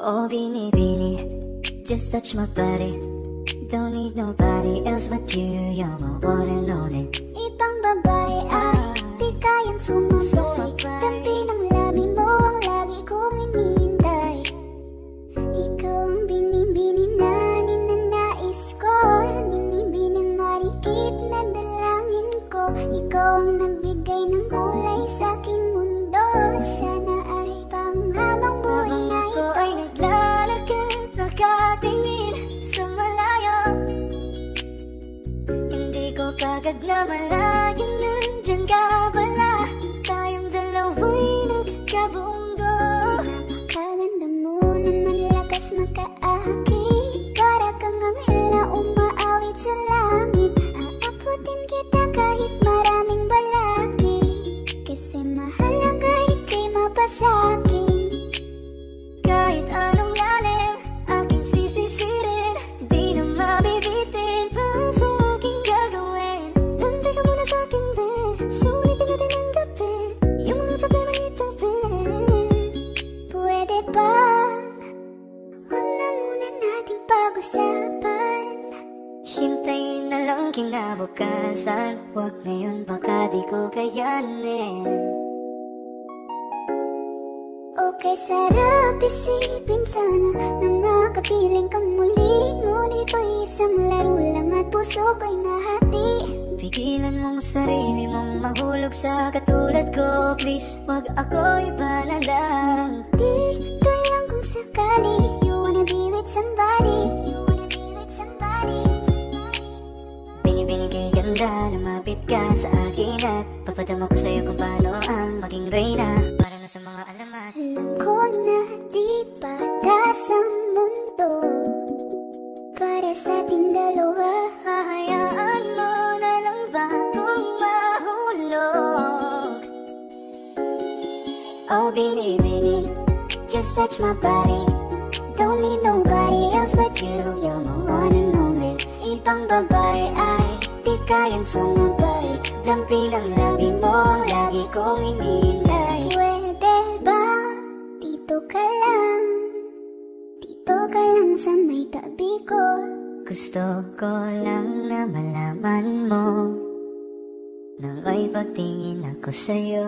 Oh, Bini, Bini, just touch my body. Don't need nobody else but you. You're my one and only. Ibang babae ay di kayang sumabay. Tabi ng labi mo ang lagi kong iniintay. Ikaw ang binibini na ninanais ko. Binibining marikit na dalangin ko. Ikaw ang nagbigay ng kulay sa aking mundo. Sana ay panghabang buhay na Ako ay naglalakad, nakatingin sa malayo. Hindi ko kagad na malayang nandyan ka pala. Tayong dalawa'y nagkabundo. Napakaganda mo na malakas makaakit. Para kang anghel na umaawit sa langit. Aabutin kita kahit maraming balakid. Kasi mahalaga ika'y mapasakin. Kahit anong lalim, aking sisisirin. Di na mabibitin pa sa aking gagawin. Nandun ka muna sa akin, babe. Sulitin natin ang gabi. Yung mga problema itabi. Pwede ba? Huwag na muna nating pag-usapan. Hintayin na lang kinabukasan. Huwag ngayon, baka di ko kayanin. Okay, sarap isipin sana na makapiling kang muli. Ngunit ito'y isang laro lang at puso ko'y nahati. Pigilan mong sarili mong mahulog sa katulad ko. Please, wag ako'y panalang. Dito lang kung sakali. You wanna be with somebody. You wanna be with somebody. Binibining kay ganda, lumapit ka sa akin at papadama ko sa'yo kung paano ang maging reyna. Para na sa mga alamat. Alam ko na di patas ang mundo para sa ating dalawa. Hahayaan mo na lang ba kung mahulog? Oh, Bini, Bini, just touch my body. Don't need nobody else but you. You're my one and only. Ibang babae ay di kayang sumabay. Dampi ng labi mo ang lagi kong iniintay. Pwede ba? Dito ka lang. Dito ka lang sa may tabi ko. Gusto ko lang na malaman mo nang may pagtingin ako sa'yo.